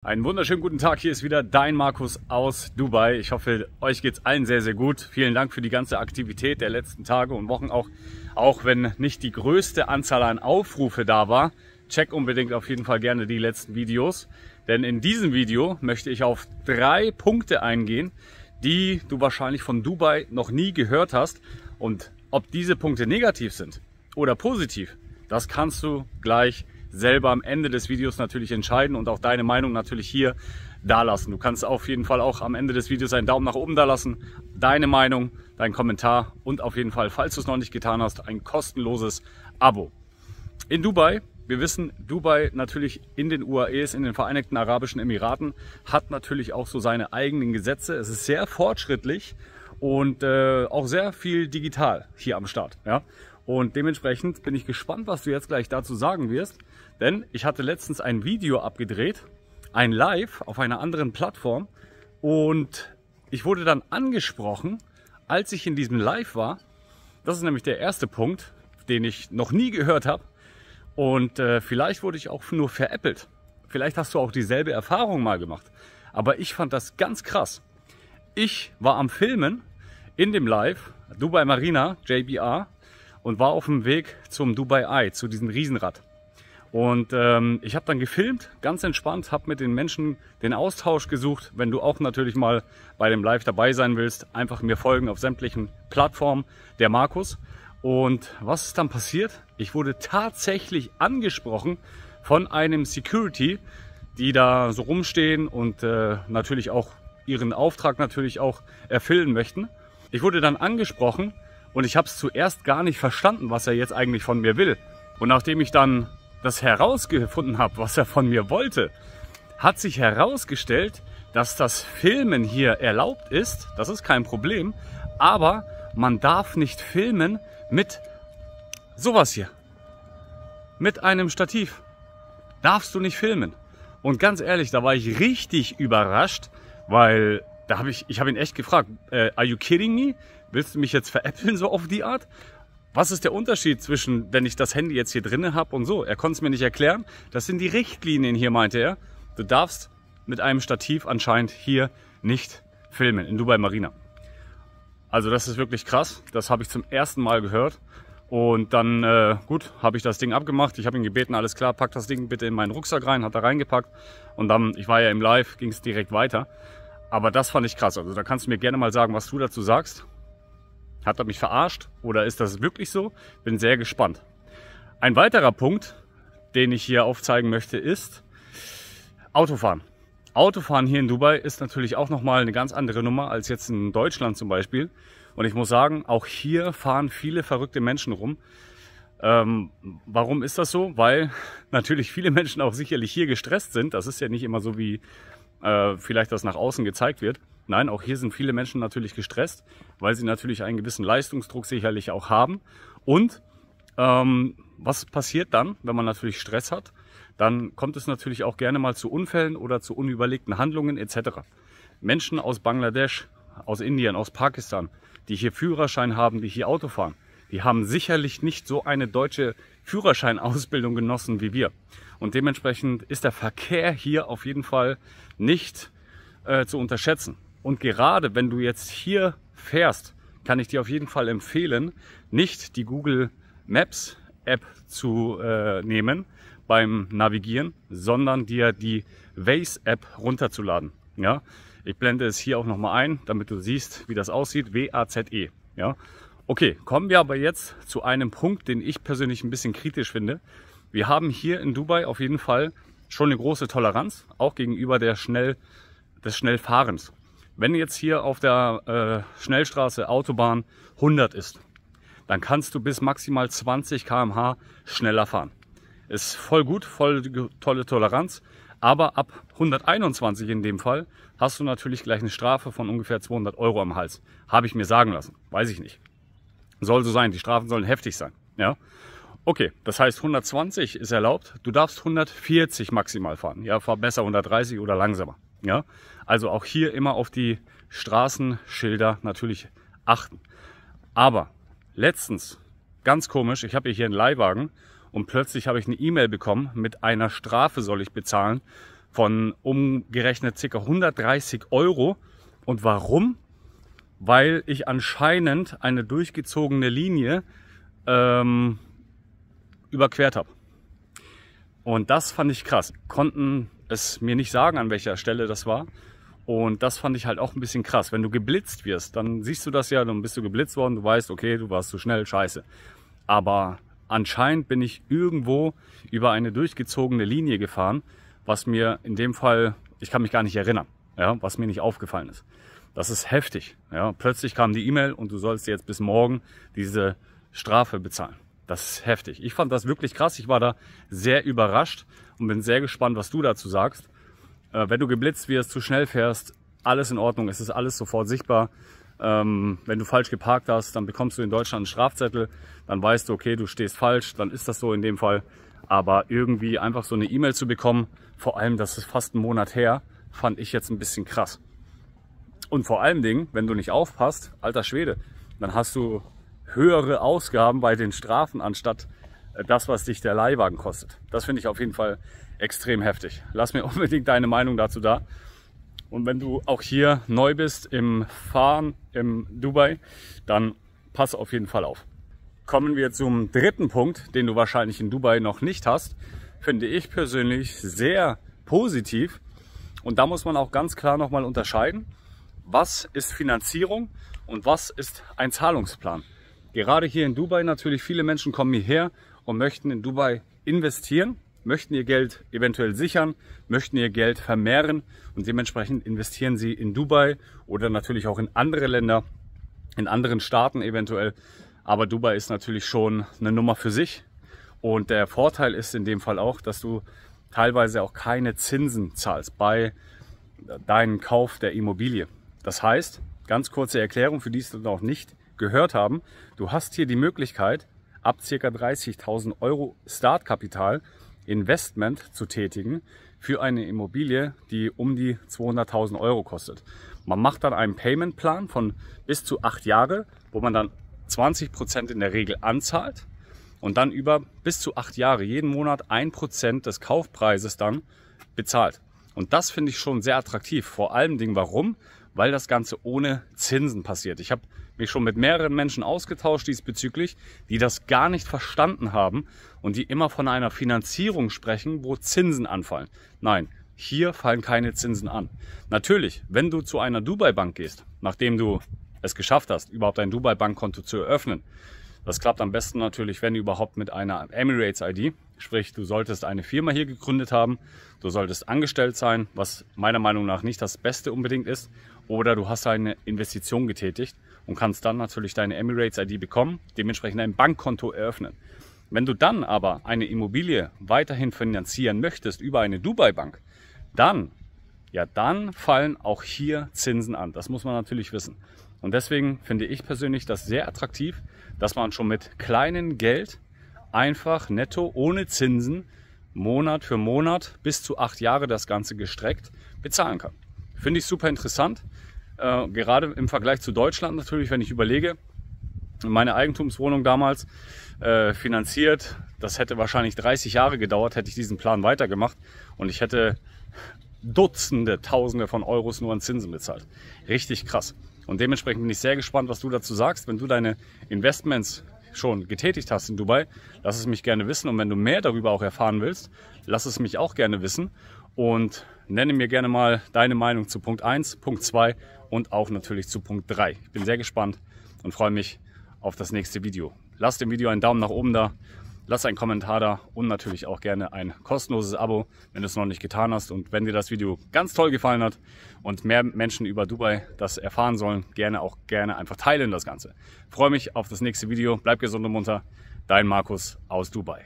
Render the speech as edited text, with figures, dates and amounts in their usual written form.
Einen wunderschönen guten Tag, hier ist wieder dein Markus aus Dubai. Ich hoffe, euch geht's allen sehr, sehr gut. Vielen Dank für die ganze Aktivität der letzten Tage und Wochen, auch wenn nicht die größte Anzahl an Aufrufe da war. Check unbedingt auf jeden Fall gerne die letzten Videos, denn in diesem Video möchte ich auf 3 Punkte eingehen, die du wahrscheinlich von Dubai noch nie gehört hast. Und ob diese Punkte negativ sind oder positiv, das kannst du gleich selber am Ende des Videos natürlich entscheiden und auch deine Meinung natürlich hier da lassen. Du kannst auf jeden Fall auch am Ende des Videos einen Daumen nach oben da lassen, deine Meinung, deinen Kommentar und auf jeden Fall, falls du es noch nicht getan hast, ein kostenloses Abo. In Dubai, wir wissen, Dubai natürlich in den UAEs, in den Vereinigten Arabischen Emiraten, hat natürlich auch so seine eigenen Gesetze. Es ist sehr fortschrittlich und auch sehr viel digital hier am Start. Ja? Und dementsprechend bin ich gespannt, was du jetzt gleich dazu sagen wirst. Denn ich hatte letztens ein Video abgedreht, ein Live auf einer anderen Plattform. Und ich wurde dann angesprochen, als ich in diesem Live war. Das ist nämlich der erste Punkt, den ich noch nie gehört habe. Und vielleicht wurde ich auch nur veräppelt. Vielleicht hast du auch dieselbe Erfahrung mal gemacht. Aber ich fand das ganz krass. Ich war am Filmen in dem Live, Dubai Marina, JBR, und war auf dem Weg zum Dubai Eye, zu diesem Riesenrad. Und ich habe dann gefilmt, ganz entspannt, habe mit den Menschen den Austausch gesucht. Wenn du auch natürlich mal bei dem Live dabei sein willst, einfach mir folgen auf sämtlichen Plattformen, der Markus. Und was ist dann passiert? Ich wurde tatsächlich angesprochen von einem Security, die da so rumstehen und natürlich auch ihren Auftrag natürlich auch erfüllen möchten. Ich wurde dann angesprochen und ich habe es zuerst gar nicht verstanden, was er jetzt eigentlich von mir will. Und nachdem ich dann das herausgefunden habe, was er von mir wollte, hat sich herausgestellt, dass das Filmen hier erlaubt ist. Das ist kein Problem, aber man darf nicht filmen mit sowas hier. Mit einem Stativ. Darfst du nicht filmen. Und ganz ehrlich, da war ich richtig überrascht, weil ich habe ihn echt gefragt, are you kidding me? Willst du mich jetzt veräppeln so auf die Art? Was ist der Unterschied zwischen, wenn ich das Handy jetzt hier drinne habe und so? Er konnte es mir nicht erklären. Das sind die Richtlinien hier, meinte er. Du darfst mit einem Stativ anscheinend hier nicht filmen in Dubai Marina. Also das ist wirklich krass. Das habe ich zum ersten Mal gehört. Und dann, gut, habe ich das Ding abgemacht. Ich habe ihn gebeten, alles klar, pack das Ding bitte in meinen Rucksack rein. Hat er reingepackt. Und dann, ich war ja im Live, ging es direkt weiter. Aber das fand ich krass. Also da kannst du mir gerne mal sagen, was du dazu sagst. Hat er mich verarscht oder ist das wirklich so? Bin sehr gespannt. Ein weiterer Punkt, den ich hier aufzeigen möchte, ist Autofahren. Autofahren hier in Dubai ist natürlich auch nochmal eine ganz andere Nummer als jetzt in Deutschland zum Beispiel. Und ich muss sagen, auch hier fahren viele verrückte Menschen rum. Warum ist das so? Weil natürlich viele Menschen auch sicherlich hier gestresst sind. Das ist ja nicht immer so, wie vielleicht das nach außen gezeigt wird. Nein, auch hier sind viele Menschen natürlich gestresst, weil sie natürlich einen gewissen Leistungsdruck sicherlich auch haben. Und was passiert dann, wenn man natürlich Stress hat? Dann kommt es natürlich auch gerne mal zu Unfällen oder zu unüberlegten Handlungen etc. Menschen aus Bangladesch, aus Indien, aus Pakistan, die hier Führerschein haben, die hier Auto fahren, die haben sicherlich nicht so eine deutsche Führerscheinausbildung genossen wie wir. Und dementsprechend ist der Verkehr hier auf jeden Fall nicht zu unterschätzen. Und gerade wenn du jetzt hier fährst, kann ich dir auf jeden Fall empfehlen, nicht die Google Maps App zu nehmen beim Navigieren, sondern dir die Waze App runterzuladen. Ja? Ich blende es hier auch nochmal ein, damit du siehst, wie das aussieht. W-A-Z-E. Ja? Okay, kommen wir aber jetzt zu einem Punkt, den ich persönlich ein bisschen kritisch finde. Wir haben hier in Dubai auf jeden Fall schon eine große Toleranz, auch gegenüber des Schnellfahrens. Wenn jetzt hier auf der Schnellstraße, Autobahn 100 ist, dann kannst du bis maximal 20 km/h schneller fahren. Ist voll gut, voll tolle Toleranz. Aber ab 121 in dem Fall hast du natürlich gleich eine Strafe von ungefähr 200 € am Hals. Habe ich mir sagen lassen, weiß ich nicht. Soll so sein, die Strafen sollen heftig sein. Ja? Okay, das heißt 120 ist erlaubt, du darfst 140 maximal fahren. Ja, fahr besser 130 oder langsamer. Ja, also auch hier immer auf die Straßenschilder natürlich achten. Aber letztens, ganz komisch, ich habe hier einen Leihwagen und plötzlich habe ich eine E-Mail bekommen mit einer Strafe soll ich bezahlen von umgerechnet ca. 130 Euro. Und warum? Weil ich anscheinend eine durchgezogene Linie überquert habe. Und das fand ich krass. Konnten es mir nicht sagen, an welcher Stelle das war. Und das fand ich halt auch ein bisschen krass. Wenn du geblitzt wirst, dann siehst du das ja, dann bist du geblitzt worden, du weißt, okay, du warst zu schnell, scheiße. Aber anscheinend bin ich irgendwo über eine durchgezogene Linie gefahren, was mir in dem Fall, ich kann mich gar nicht erinnern, ja, was mir nicht aufgefallen ist. Das ist heftig. Ja. Plötzlich kam die E-Mail und du sollst jetzt bis morgen diese Strafe bezahlen. Das ist heftig. Ich fand das wirklich krass. Ich war da sehr überrascht und bin sehr gespannt, was du dazu sagst. Wenn du geblitzt wirst, zu schnell fährst, alles in Ordnung. Es ist alles sofort sichtbar. Wenn du falsch geparkt hast, dann bekommst du in Deutschland einen Strafzettel. Dann weißt du, okay, du stehst falsch. Dann ist das so in dem Fall. Aber irgendwie einfach so eine E-Mail zu bekommen, vor allem, das ist fast einen Monat her, fand ich jetzt ein bisschen krass. Und vor allen Dingen, wenn du nicht aufpasst, alter Schwede, dann hast du höhere Ausgaben bei den Strafen, anstatt das, was dich der Leihwagen kostet. Das finde ich auf jeden Fall extrem heftig. Lass mir unbedingt deine Meinung dazu da. Und wenn du auch hier neu bist im Fahren in Dubai, dann pass auf jeden Fall auf. Kommen wir zum dritten Punkt, den du wahrscheinlich in Dubai noch nicht hast, finde ich persönlich sehr positiv. Und da muss man auch ganz klar nochmal unterscheiden, was ist Finanzierung und was ist ein Zahlungsplan. Gerade hier in Dubai natürlich, viele Menschen kommen hierher und möchten in Dubai investieren, möchten ihr Geld eventuell sichern, möchten ihr Geld vermehren und dementsprechend investieren sie in Dubai oder natürlich auch in andere Länder, in anderen Staaten eventuell. Aber Dubai ist natürlich schon eine Nummer für sich und der Vorteil ist in dem Fall auch, dass du teilweise auch keine Zinsen zahlst bei deinem Kauf der Immobilie. Das heißt, ganz kurze Erklärung für die, die es noch nicht gehört haben, du hast hier die Möglichkeit, ab ca. 30.000 Euro Startkapital Investment zu tätigen für eine Immobilie, die um die 200.000 Euro kostet. Man macht dann einen Paymentplan von bis zu 8 Jahre, wo man dann 20% in der Regel anzahlt und dann über bis zu 8 Jahre jeden Monat 1% des Kaufpreises dann bezahlt. Und das finde ich schon sehr attraktiv. Vor allem Dingen, warum? Weil das Ganze ohne Zinsen passiert. Ich habe mich schon mit mehreren Menschen ausgetauscht diesbezüglich, die das gar nicht verstanden haben und die immer von einer Finanzierung sprechen, wo Zinsen anfallen. Nein, hier fallen keine Zinsen an. Natürlich, wenn du zu einer Dubai-Bank gehst, nachdem du es geschafft hast, überhaupt ein Dubai-Bankkonto zu eröffnen, das klappt am besten natürlich, wenn überhaupt mit einer Emirates-ID, sprich du solltest eine Firma hier gegründet haben, du solltest angestellt sein, was meiner Meinung nach nicht das Beste unbedingt ist, oder du hast eine Investition getätigt und kannst dann natürlich deine Emirates-ID bekommen, dementsprechend ein Bankkonto eröffnen. Wenn du dann aber eine Immobilie weiterhin finanzieren möchtest über eine Dubai-Bank, dann fallen auch hier Zinsen an. Das muss man natürlich wissen. Und deswegen finde ich persönlich das sehr attraktiv, dass man schon mit kleinem Geld einfach netto ohne Zinsen Monat für Monat bis zu 8 Jahre das Ganze gestreckt bezahlen kann. Finde ich super interessant. Gerade im Vergleich zu Deutschland natürlich, wenn ich überlege, meine Eigentumswohnung damals finanziert, das hätte wahrscheinlich 30 Jahre gedauert, hätte ich diesen Plan weitergemacht und ich hätte Dutzende, Tausende von Euros nur an Zinsen bezahlt. Richtig krass. Und dementsprechend bin ich sehr gespannt, was du dazu sagst. Wenn du deine Investments schon getätigt hast in Dubai, lass es mich gerne wissen. Und wenn du mehr darüber auch erfahren willst, lass es mich auch gerne wissen. Und nenne mir gerne mal deine Meinung zu Punkt 1, Punkt 2 und auch natürlich zu Punkt 3. Ich bin sehr gespannt und freue mich auf das nächste Video. Lass dem Video einen Daumen nach oben da, lass einen Kommentar da und natürlich auch gerne ein kostenloses Abo, wenn du es noch nicht getan hast. Und wenn dir das Video ganz toll gefallen hat und mehr Menschen über Dubai das erfahren sollen, gerne einfach teilen das Ganze. Ich freue mich auf das nächste Video. Bleib gesund und munter. Dein Markus aus Dubai.